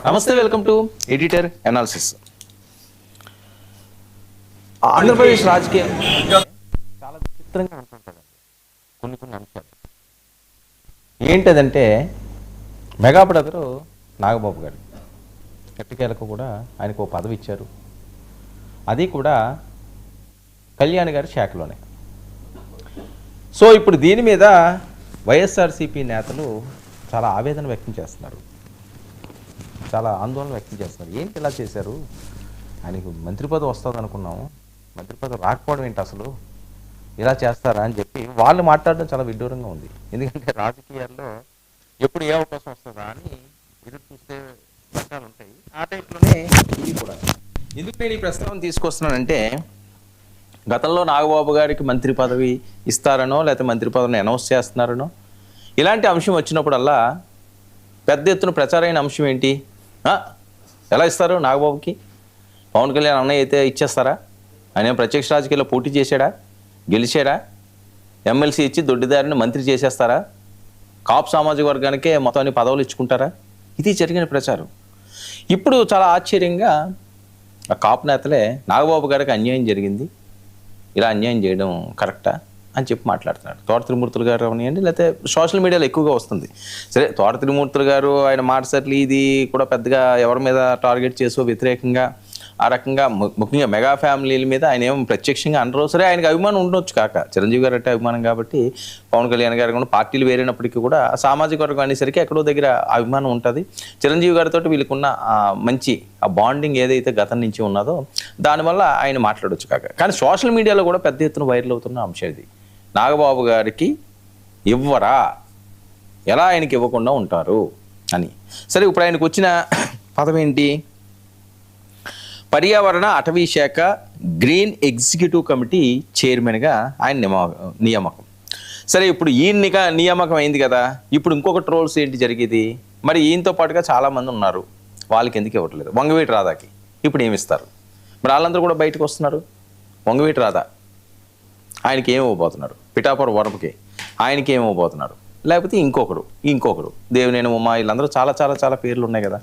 నమస్తే, welcome to editor analysis. Andhra Pradesh రాజకీయం చాలా విచిత్రంగా ఉంటుంటుంది. కొన్ని అంశాలు ఏంటదంటే, మెగా బ్రదరు నాగబాబు గారు ఎట్టకేలకు కూడా ఆయనకు ఒక పదవి ఇచ్చారు. అది కూడా కళ్యాణ్ గారి శాఖలోనే. సో ఇప్పుడు దీని మీద వైఎస్ఆర్సీపీ నేతలు చాలా ఆవేదన వ్యక్తం చేస్తున్నారు, చాలా ఆందోళన వ్యక్తం చేస్తున్నారు. ఏంటి ఇలా చేశారు, ఆయనకు మంత్రి పదవి వస్తుంది అనుకున్నాము, మంత్రి పదవి రాకపోవడం ఏంటి, అసలు ఇలా చేస్తారా అని చెప్పి వాళ్ళు మాట్లాడడం చాలా విడ్డూరంగా ఉంది. ఎందుకంటే రాజకీయాల్లో ఎప్పుడు ఏ అవకాశం వస్తుందా అని ఎదురు చూస్తే ప్రశ్నలు ఉంటాయి. ఆ టైంలోనే ఇది కూడా. ఎందుకు నేను ఈ ప్రస్తావన తీసుకొస్తున్నానంటే, గతంలో నాగబాబు గారికి మంత్రి పదవి ఇస్తారనో లేకపోతే మంత్రి పదవిని అనౌన్స్ చేస్తున్నారనో ఇలాంటి అంశం వచ్చినప్పుడల్లా పెద్ద ఎత్తున ప్రచారమైన అంశం ఏంటి, ఎలా ఇస్తారు నాగబాబుకి, పవన్ కళ్యాణ్ అన్నయ్య అయితే ఇచ్చేస్తారా, ఆయన ప్రత్యక్ష రాజకీయాల్లో పోటీ చేశాడా, గెలిచాడా, ఎమ్మెల్సీ ఇచ్చి దొడ్డిదారిని మంత్రి చేసేస్తారా, కాపు సామాజిక వర్గానికే మొత్తాన్ని పదవులు ఇచ్చుకుంటారా, ఇది జరిగిన ప్రచారం. ఇప్పుడు చాలా ఆశ్చర్యంగా ఆ కాపు నేతలే నాగబాబు గారికి అన్యాయం జరిగింది, ఇలా అన్యాయం చేయడం కరెక్టా అని చెప్పి మాట్లాడుతున్నారు. తోట త్రిమూర్తులు గారు అవనియండి, లేకపోతే సోషల్ మీడియాలో ఎక్కువగా వస్తుంది. సరే, తోట త్రిమూర్తులు గారు ఆయన మాటసర్లు ఇది కూడా పెద్దగా ఎవరి మీద టార్గెట్ చేసో వ్యతిరేకంగా ఆ రకంగా ముఖ్యంగా మెగా ఫ్యామిలీల మీద ఆయన ఏమో ప్రత్యక్షంగా అనరు. సరే, ఆయనకు అభిమానం ఉండొచ్చు, కాక చిరంజీవి గారు అంటే అభిమానం కాబట్టి, పవన్ కళ్యాణ్ గారు కూడా పార్టీలు వేరేనప్పటికీ కూడా సామాజిక వర్గం అనేసరికి ఎక్కడో దగ్గర అభిమానం ఉంటుంది. చిరంజీవి గారితో వీళ్ళకున్న మంచి ఆ బాండింగ్ ఏదైతే గతం నుంచి ఉన్నదో దానివల్ల ఆయన మాట్లాడవచ్చు కాక. కానీ సోషల్ మీడియాలో కూడా పెద్ద ఎత్తున వైరల్ అవుతున్న అంశం ఇది. నాగబాబు గారికి ఇవ్వరా, ఎలా ఆయనకి ఇవ్వకుండా ఉంటారు అని. సరే, ఇప్పుడు ఆయనకు వచ్చిన పదవి ఏంటి, పర్యావరణ అటవీ శాఖ గ్రీన్ ఎగ్జిక్యూటివ్ కమిటీ చైర్మన్గా ఆయన నియామకం. సరే, ఇప్పుడు ఈయన నియామకం అయింది కదా, ఇప్పుడు ఇంకొక ట్రోల్స్ ఏంటి జరిగేది, మరి ఈయనతో పాటుగా చాలామంది ఉన్నారు, వాళ్ళకి ఎందుకు ఇవ్వట్లేదు. వంగవీటి రాధాకి ఇప్పుడు ఏమిస్తారు, మరి వాళ్ళందరూ కూడా బయటకు వస్తున్నారు. వంగవీటి రాధా ఆయనకి ఏమి ఇవ్వబోతున్నారు, పిఠాపురం వరపుకి ఆయనకి ఏమి ఇవ్వబోతున్నారు, లేకపోతే ఇంకొకరు దేవినేని ఉమా, వీళ్ళందరూ చాలా చాలా చాలా పేర్లు ఉన్నాయి కదా,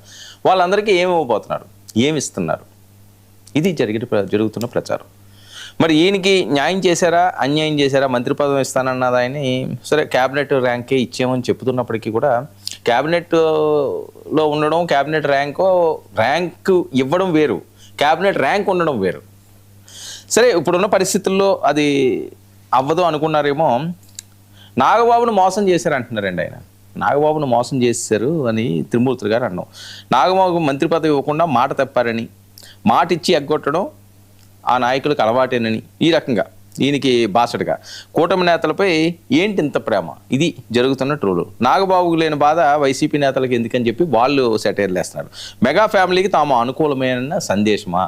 వాళ్ళందరికీ ఏమి ఇవ్వబోతున్నారు, ఏమి ఇస్తున్నారు, ఇది జరుగుతున్న ప్రచారం. మరి ఈయనకి న్యాయం చేశారా, అన్యాయం చేశారా, మంత్రి పదవి ఇస్తానన్నది ఆయన్ని. సరే, క్యాబినెట్ ర్యాంకే ఇచ్చామని చెప్తున్నప్పటికీ కూడా క్యాబినెట్లో ఉండడం, క్యాబినెట్ ర్యాంక్ ఇవ్వడం వేరు, క్యాబినెట్ ర్యాంక్ ఉండడం వేరు. సరే, ఇప్పుడున్న పరిస్థితుల్లో అది అవ్వదు అనుకున్నారేమో. నాగబాబును మోసం చేశారు అంటున్నారండి ఆయన. నాగబాబును మోసం చేశారు అని త్రిమూర్తులు గారు అన్నాం. నాగబాబుకు మంత్రి పదవి ఇవ్వకుండా మాట తప్పారని, మాట ఇచ్చి ఎగ్గొట్టడం ఆ నాయకులకు అలవాటేనని, ఈ రకంగా ఈయనకి బాసటగా కూటమి నేతలపై ఏంటి ఇంత ప్రేమ, ఇది జరుగుతున్న ట్రోలు. నాగబాబుకు లేని బాధ వైసీపీ నేతలకు ఎందుకని చెప్పి వాళ్ళు సెటైర్లు వేస్తున్నారు. మెగా ఫ్యామిలీకి తాము అనుకూలమైన సందేశమా.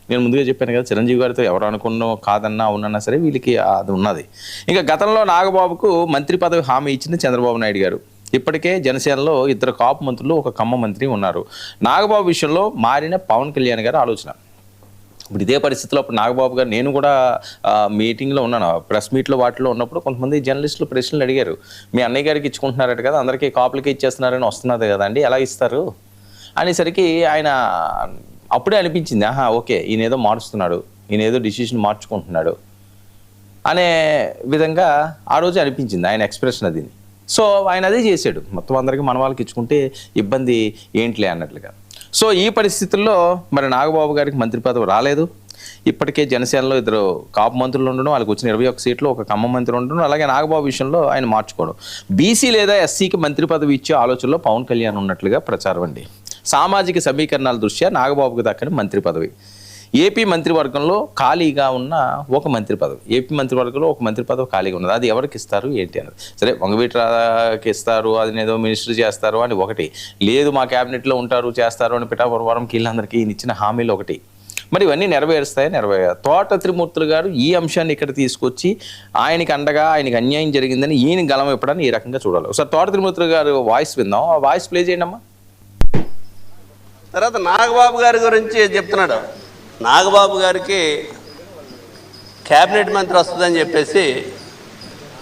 నేను ముందుగా చెప్పాను కదా, చిరంజీవి గారితో ఎవరు అనుకున్నా కాదన్నా అవునన్నా సరే వీళ్ళకి అది ఉన్నది. ఇంకా గతంలో నాగబాబుకు మంత్రి పదవి హామీ ఇచ్చింది చంద్రబాబు నాయుడు గారు. ఇప్పటికే జనసేనలో 2 కాపు మంత్రులు, 1 కమ్మ మంత్రి ఉన్నారు. నాగబాబు విషయంలో మారిన పవన్ కళ్యాణ్ గారి ఆలోచన. ఇప్పుడు ఇదే పరిస్థితిలో అప్పుడు నాగబాబు గారు, నేను కూడా మీటింగ్లో ఉన్నాను, ప్రెస్ మీట్లో వాటిలో ఉన్నప్పుడు కొంతమంది జర్నలిస్టులు ప్రశ్నలు అడిగారు, మీ అన్నయ్య గారికి ఇచ్చుకుంటున్నారట కదా, అందరికీ కాపులకి ఇచ్చేస్తున్నారని వస్తున్నది కదండి, ఎలా ఇస్తారు అనేసరికి ఆయన అప్పుడే అనిపించింది, ఓకే, ఈయన ఏదో మారుస్తున్నాడు, ఈయన ఏదో డిసిషన్ మార్చుకుంటున్నాడు అనే విధంగా ఆ రోజు అనిపించింది ఆయన ఎక్స్ప్రెషన్ అది. సో ఆయన అదే చేశాడు, మొత్తం అందరికీ మన వాళ్ళకి ఇచ్చుకుంటే ఇబ్బంది ఏంట్లే అన్నట్లుగా. సో ఈ పరిస్థితుల్లో మరి నాగబాబు గారికి మంత్రి పదవి రాలేదు. ఇప్పటికే జనసేనలో 2 కాపు మంత్రులు ఉండడం, వాళ్ళకి వచ్చిన 21 సీట్లు, 1 కమ్మ మంత్రి ఉండడం, అలాగే నాగబాబు విషయంలో ఆయన మార్చుకోవడం. బీసీ లేదా ఎస్సీకి మంత్రి పదవి ఇచ్చే ఆలోచనలో పవన్ కళ్యాణ్ ఉన్నట్లుగా ప్రచారం అండి. సామాజిక సమీకరణాల దృష్ట్యా నాగబాబుకు దక్కని మంత్రి పదవి. ఏపీ మంత్రివర్గంలో ఖాళీగా ఉన్న 1 మంత్రి పదవి, ఏపీ మంత్రివర్గంలో 1 మంత్రి పదవి ఖాళీగా ఉన్నది. అది ఎవరికి ఇస్తారు ఏంటి అన్నది. సరే, వంగవీటి రాధాకి ఇస్తారు, అది ఏదో మినిస్టర్ చేస్తారు అని ఒకటి, లేదు మా క్యాబినెట్లో ఉంటారు చేస్తారు అని పిఠాపురం వీళ్ళందరికీ ఈయన ఇచ్చిన హామీలు ఒకటి. మరి ఇవన్నీ నెరవేరుస్తాయా? తోట త్రిమూర్తులు గారు ఈ అంశాన్ని ఇక్కడ తీసుకొచ్చి ఆయనకి అండగా, ఆయనకి అన్యాయం జరిగిందని ఈయన గలం ఇవ్వడాన్ని ఈ రకంగా చూడాలి. ఒకసారి తోట త్రిమూర్తులు గారు వాయిస్ విందాం, ఆ వాయిస్ ప్లే చేయండి అమ్మా. తర్వాత నాగబాబు గారి గురించి చెప్తున్నాడు. నాగబాబు గారికి క్యాబినెట్ మంత్రి వస్తుందని చెప్పేసి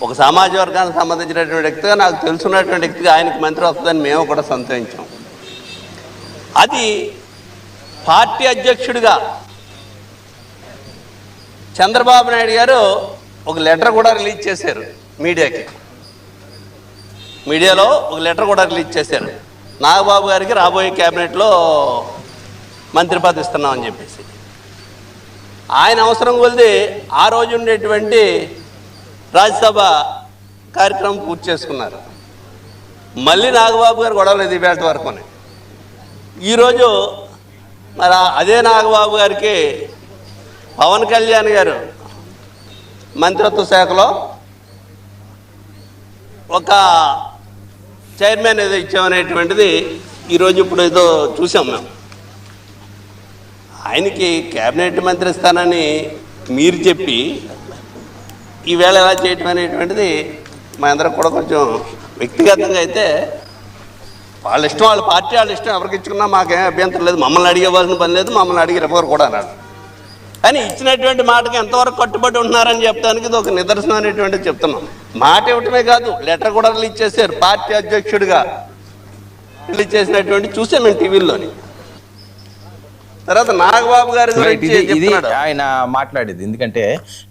ఒక సామాజిక వర్గానికి సంబంధించినటువంటి వ్యక్తిగా, నాకు తెలుసున్నటువంటి వ్యక్తిగా ఆయనకి మంత్రి వస్తుందని మేము కూడా సంతోషించాం. అది పార్టీ అధ్యక్షుడిగా చంద్రబాబు నాయుడు గారు ఒక లెటర్ కూడా రిలీజ్ చేశారు మీడియాలో ఒక లెటర్ కూడా రిలీజ్ చేశారు. నాగబాబు గారికి రాబోయే క్యాబినెట్లో మంత్రి పదవి ఇస్తున్నామని చెప్పేసి. ఆయన అవసరం కొలిది ఆ రోజు ఉండేటువంటి రాజ్యసభ కార్యక్రమం పూర్తి చేసుకున్నారు. మళ్ళీ నాగబాబు గారు గొడవలేదు ఈవేళ వరకుని. ఈరోజు మరి అదే నాగబాబు గారికి పవన్ కళ్యాణ్ గారు మంత్రిత్వ శాఖలో ఒక చైర్మన్ ఏదో ఇచ్చామనేటువంటిది ఈరోజు ఇప్పుడు ఏదో చూసాం మేము. ఆయనకి క్యాబినెట్ మంత్రి ఇస్తానని మీరు చెప్పి ఈవేళ ఎలా చేయటం అనేటువంటిది మా అందరికి కూడా కొంచెం వ్యక్తిగతంగా అయితే వాళ్ళ ఇష్టం, వాళ్ళ పార్టీ వాళ్ళ ఇష్టం, ఎవరికి ఇచ్చుకున్నా మాకేం అభ్యంతరం లేదు, మమ్మల్ని అడిగేవాల్సిన పని లేదు, మమ్మల్ని అడిగి ఎవరు కూడా అన్నాడు. కానీ ఇచ్చినటువంటి మాటకి ఎంతవరకు కట్టుబడి ఉన్నారని చెప్పడానికి ఇది ఒక నిదర్శనం అనేటువంటిది చెప్తున్నాం. మాట ఇవ్వటమే కాదు, లెటర్ కూడా రిలీజ్ చేశారు. పార్టీ అధ్యక్షుడిగా రిలీజ్ చేసినటువంటి చూసాం మేము టీవీల్లోని. తర్వాత నాగబాబు గారి గురించి ఇది ఆయన మాట్లాడేది. ఎందుకంటే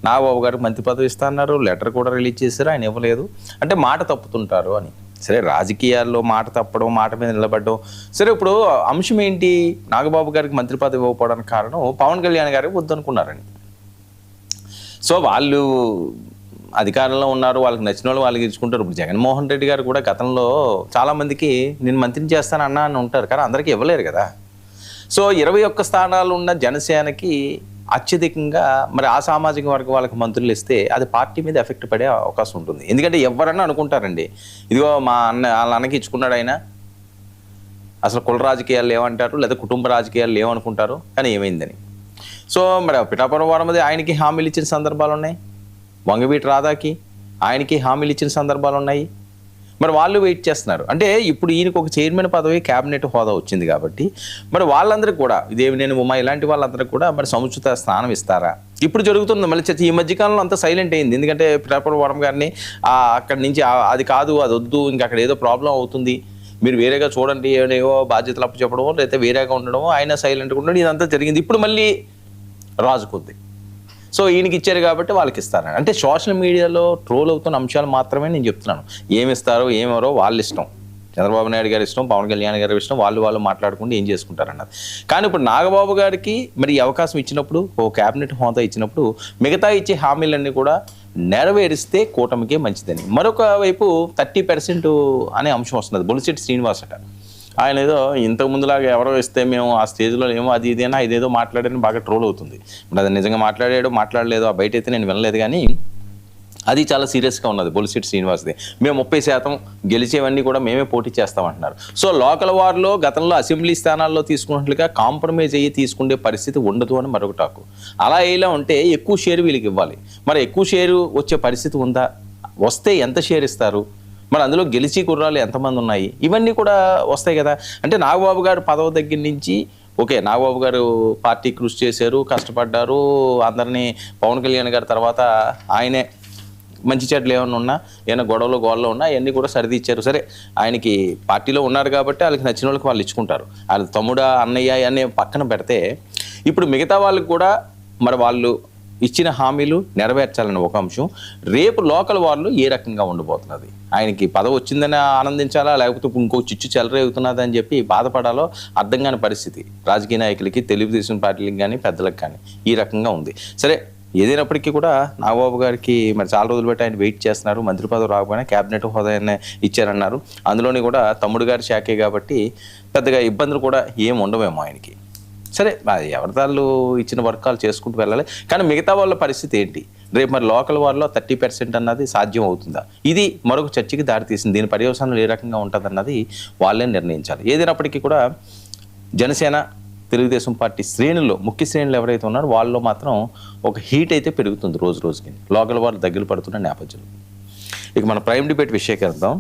నాగబాబు గారికి మంత్రి పదవి ఇస్తా అన్నారు, లెటర్ కూడా రిలీజ్ చేశారు, ఆయన ఇవ్వలేదు అంటే మాట తప్పుతుంటారు అని. సరే, రాజకీయాల్లో మాట తప్పడం, మాట మీద నిలబడడం సరే. ఇప్పుడు అంశం ఏంటి? నాగబాబు గారికి మంత్రి పదవి ఇవ్వకపోవడానికి కారణం పవన్ కళ్యాణ్ గారికి వద్దనుకున్నారని. సో వాళ్ళు అధికారంలో ఉన్నారు, వాళ్ళకి నచ్చిన వాళ్ళు వాళ్ళకి ఇచ్చుకుంటారు. ఇప్పుడు జగన్మోహన్ రెడ్డి గారు కూడా గతంలో చాలామందికి నేను మంత్రిని చేస్తానన్నా అని ఉంటారు, కానీ అందరికీ ఇవ్వలేరు కదా. సో 21 స్థానాలు ఉన్న జనసేనకి అత్యధికంగా మరి ఆ సామాజిక వర్గ వాళ్ళకి మంత్రులు ఇస్తే అది పార్టీ మీద ఎఫెక్ట్ పడే అవకాశం ఉంటుంది. ఎందుకంటే ఎవరన్నా అనుకుంటారండి, ఇదిగో మా వాళ్ళ అన్నకి ఇచ్చుకున్నాడు ఆయన, అసలు కుల రాజకీయాలు ఏమంటారు లేదా కుటుంబ రాజకీయాలు ఏమనుకుంటారు, కానీ ఏమైందని. సో మరి పిఠాపురం వారమది ఆయనకి హామీలు ఇచ్చిన సందర్భాలు ఉన్నాయి, వంగవీటి రాధాకి ఆయనకి హామీలు ఇచ్చిన సందర్భాలు ఉన్నాయి. మరి వాళ్ళు వెయిట్ చేస్తున్నారు. అంటే ఇప్పుడు ఈయనకు ఒక చైర్మన్ పదవి, క్యాబినెట్ హోదా వచ్చింది కాబట్టి మరి వాళ్ళందరికీ కూడా దేవినేని ఉమా ఇలాంటి వాళ్ళందరికీ కూడా మరి సముచిత స్థానం ఇస్తారా? ఇప్పుడు జరుగుతుంది మళ్ళీ చర్చ. ఈ మధ్యకాలంలో అంతా సైలెంట్ అయింది. ఎందుకంటే పిఠాపురం వరం గారిని అక్కడి నుంచి అది కాదు, అది వద్దు, ఇంకా అక్కడ ఏదో ప్రాబ్లం అవుతుంది, మీరు వేరేగా చూడండి, ఏవో బాధ్యతలు అప్పు చెప్పడమో లేకపోతే వేరేగా ఉండడమో, ఆయన సైలెంట్గా ఉండడం, ఇదంతా జరిగింది. ఇప్పుడు మళ్ళీ రాజుకుంది. సో ఈయనకి ఇచ్చారు కాబట్టి వాళ్ళకి ఇస్తారని. అంటే సోషల్ మీడియాలో ట్రోల్ అవుతున్న అంశాలు మాత్రమే నేను చెప్తున్నాను. ఏమి ఇస్తారో ఏమెవరో వాళ్ళ ఇష్టం, చంద్రబాబు నాయుడు గారి ఇష్టం, పవన్ కళ్యాణ్ గారి ఇష్టం, వాళ్ళు మాట్లాడుకుంటూ ఏం చేసుకుంటారన్నది. కానీ ఇప్పుడు నాగబాబు గారికి మరి ఈ అవకాశం ఇచ్చినప్పుడు, ఓ క్యాబినెట్ హోదా ఇచ్చినప్పుడు మిగతా ఇచ్చే హామీలన్నీ కూడా నెరవేరిస్తే కూటమికే మంచిదని. మరొక వైపు 30% అనే అంశం వస్తున్నది. బొలిశెట్టి శ్రీనివాస్ అట, ఆయన ఏదో ఇంతకు ముందులాగా ఎవరో ఇస్తే మేము ఆ స్టేజ్లో ఏమో అది ఇదేనా ఇదేదో మాట్లాడారని బాగా ట్రోల్ అవుతుంది. ఇప్పుడు అది నిజంగా మాట్లాడాడో మాట్లాడలేదో ఆ బయట అయితే నేను వినలేదు, కానీ అది చాలా సీరియస్గా ఉన్నది బొలిశెట్టి శ్రీనివాస్ది. మేము 30% గెలిచేవన్నీ కూడా మేమే పోటీ చేస్తామంటున్నారు. సో లోకల్ వార్లో గతంలో అసెంబ్లీ స్థానాల్లో తీసుకున్నట్లుగా కాంప్రమైజ్ అయ్యి తీసుకునే పరిస్థితి ఉండదు అని మరొక టాకు. అలా ఇలా ఉంటే ఎక్కువ షేరు వీళ్ళకి ఇవ్వాలి. మరి ఎక్కువ షేరు వచ్చే పరిస్థితి ఉందా? వస్తే ఎంత షేర్ ఇస్తారు? మరి అందులో గెలిచి కుర్రాలు ఎంతమంది ఉన్నాయి? ఇవన్నీ కూడా వస్తాయి కదా. అంటే నాగబాబు గారు పదవి దగ్గర నుంచి ఓకే, నాగబాబు గారు పార్టీ కృషి చేశారు, కష్టపడ్డారు, అందరినీ పవన్ కళ్యాణ్ గారి తర్వాత ఆయనే మంచి చెడ్లు ఏమైనా ఉన్నా, ఏమైనా గొడవలు ఉన్నా అవన్నీ కూడా సరిదిచ్చారు. సరే, ఆయనకి పార్టీలో ఉన్నారు కాబట్టి వాళ్ళకి నచ్చిన వాళ్ళకి వాళ్ళు ఇచ్చుకుంటారు. వాళ్ళ తమ్ముడు అన్నయ్య అనే పక్కన పెడితే ఇప్పుడు మిగతా వాళ్ళకి కూడా మరి వాళ్ళు ఇచ్చిన హామీలు నెరవేర్చాలని ఒక అంశం. రేపు లోకల్ వార్లు ఏ రకంగా ఉండబోతున్నది? ఆయనకి పదవి వచ్చిందని ఆనందించాలా, లేకపోతే ఇంకో చిచ్చు చెలరేగుతున్నది అని చెప్పి బాధపడాలో అర్థం కాని పరిస్థితి రాజకీయ నాయకులకి, తెలుగుదేశం పార్టీలకు కానీ పెద్దలకు కానీ ఈ రకంగా ఉంది. సరే, ఏదైనప్పటికీ కూడా నాగబాబు గారికి మరి చాలా రోజులు బట్టి ఆయన వెయిట్ చేస్తున్నారు. మంత్రి పదవి రాకపోయినా క్యాబినెట్ హోదా ఇచ్చారన్నారు. అందులోని కూడా తమ్ముడు గారి శాఖే కాబట్టి పెద్దగా ఇబ్బందులు కూడా ఏం ఉండవేమో ఆయనకి. సరే, ఎవరి వాళ్ళు ఇచ్చిన వర్కాలు చేసుకుంటూ వెళ్ళాలి. కానీ మిగతా వాళ్ళ పరిస్థితి ఏంటి? రేపు మరి లోకల్ వార్లో 30% అన్నది సాధ్యం అవుతుందా? ఇది మరొక చర్చకి దారితీసింది. దీని పర్యవసానం ఏ రకంగా ఉంటుంది అన్నది వాళ్ళే నిర్ణయించాలి. ఏదైనప్పటికీ కూడా జనసేన, తెలుగుదేశం పార్టీ శ్రేణుల్లో ముఖ్య శ్రేణులు ఎవరైతే ఉన్నారో వాళ్ళలో మాత్రం ఒక హీట్ అయితే పెరుగుతుంది రోజు రోజుకి. లోకల్ వార్లు దగ్గర పడుతున్న నేపథ్యంలో ఇక మన ప్రైమ్ డిబేట్ విషయానికి వెళ్దాం.